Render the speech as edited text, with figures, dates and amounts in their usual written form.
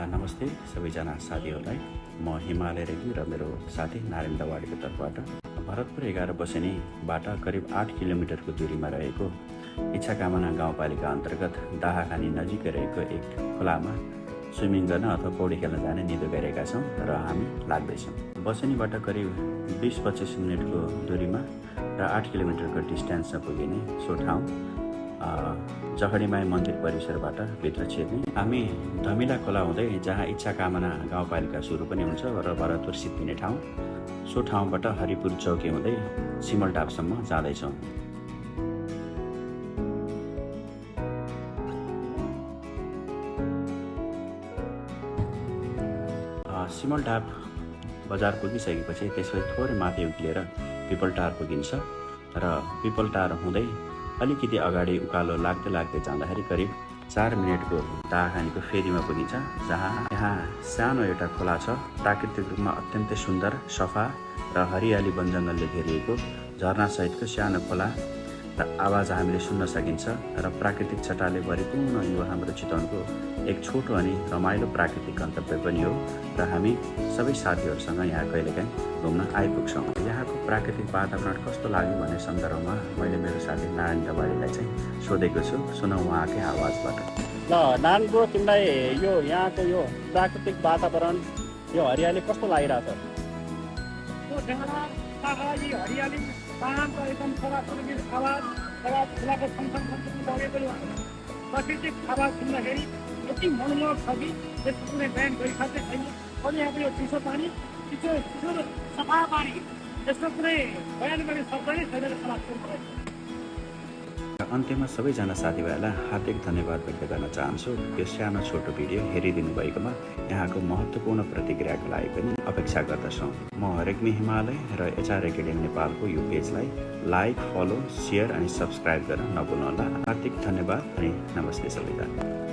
नमस्ते सबैजना साथीहरूलाई। म हिमालय रेग्मी र मेरो साथी नारायण दवाडीको तर्फबाट भरतपुर 11 बसेनीबाट करिब 8 किलोमिटरको दूरीमा रहेको इच्छाकामना गाउँपालिका अन्तर्गत दाहाखानी नजिकै रहेको एक खोलामा स्विमिङ गर्न अथवा पौडी खेल्न जाने निधो गरेका छौँ र हामी लाग्दैछौँ। बसेनीबाट करिब 20-25 मिनटको दूरीमा र 8 किलोमिटरको डिस्टेन्समा पुगिने सो ठाउँ जखडीमाई मन्दिर परिसरबाट भित्र छिर्ने। हामी धमिला खोला हुँदै जहाँ इच्छाकामना गाउँपालिका सुरु पनि हुन्छ र भरतपुर सिद्धिने ठाउँ सो ठाउँबाट हरिपुर चौकी हुँदै सिमलटापसम्म जाँदैछौँ। सिमलटाप बजार पुगिसकेपछि त्यसपछि थोरै माथि उक्लिएर पिपलटार पुगिन्छ र पिपलटार हुँदै अलिकति अगाडि उकालो लाग्दै जाँदाखेरि करिब 4 मिनटको दाहाखानीको फेरीमा पुगिन्छ, जहाँ यहाँ सानो एउटा खोला छ। प्राकृतिक रूपमा अत्यन्तै सुन्दर, सफा र हरियाली वनजङ्गलले घेरिएको झरनासहितको सानो खोला र आवाज हामीले सुन्न सकिन्छ र प्राकृतिक छटाले भरिपूर्ण यो हाम्रो चितवनको एक छोटो अनि रमाइलो प्राकृतिक गन्तव्य पनि हो र हामी सबै साथीहरूसँग यहाँ कहिलेकाहीँ घुम्न आइपुग्छौँ। यहाँको प्राकृतिक वातावरण कस्तो लाग्यो भन्ने सन्दर्भमा मैले मेरो साथी नारायण दवाडीलाई चाहिँ सोधेको छु। सुनौ उहाँकै आवाजबाट। ल नारायण ब्रो, तिमीलाई यो यहाँको यो प्राकृतिक वातावरण, यो हरियाली कस्तो लागिरहेछ? हरियाली शान्त एकदम छोराछोरीको आवाज खोलाको सँगसँगै बगेको प्राकृतिक आवाज सुन्दाखेरि यति मनमोहक छ कि त्यसको कुनै बयान गरिसक्दै छैन। अनि यहाँको यो चिसो पानी, चिसो सफा पानी, यसको कुनै बयान गर्ने शब्द नै छैन जस्तो लाग्छ। अन्त्यमा सबैजना साथीभाइलाई हार्दिक धन्यवाद व्यक्त गर्न चाहन्छु। यो सानो छोटो भिडियो हेरिदिनु भएकोमा यहाँको महत्त्वपूर्ण प्रतिक्रियाको लागि पनि अपेक्षा गर्दछौँ। म रेग्मी हिमालय र एचआर एकाडेमी नेपालको यो पेजलाई लाइक, फलो, सेयर अनि सब्सक्राइब गर्न नभुल्नुहोला। हार्दिक धन्यवाद अनि नमस्ते सबैजना।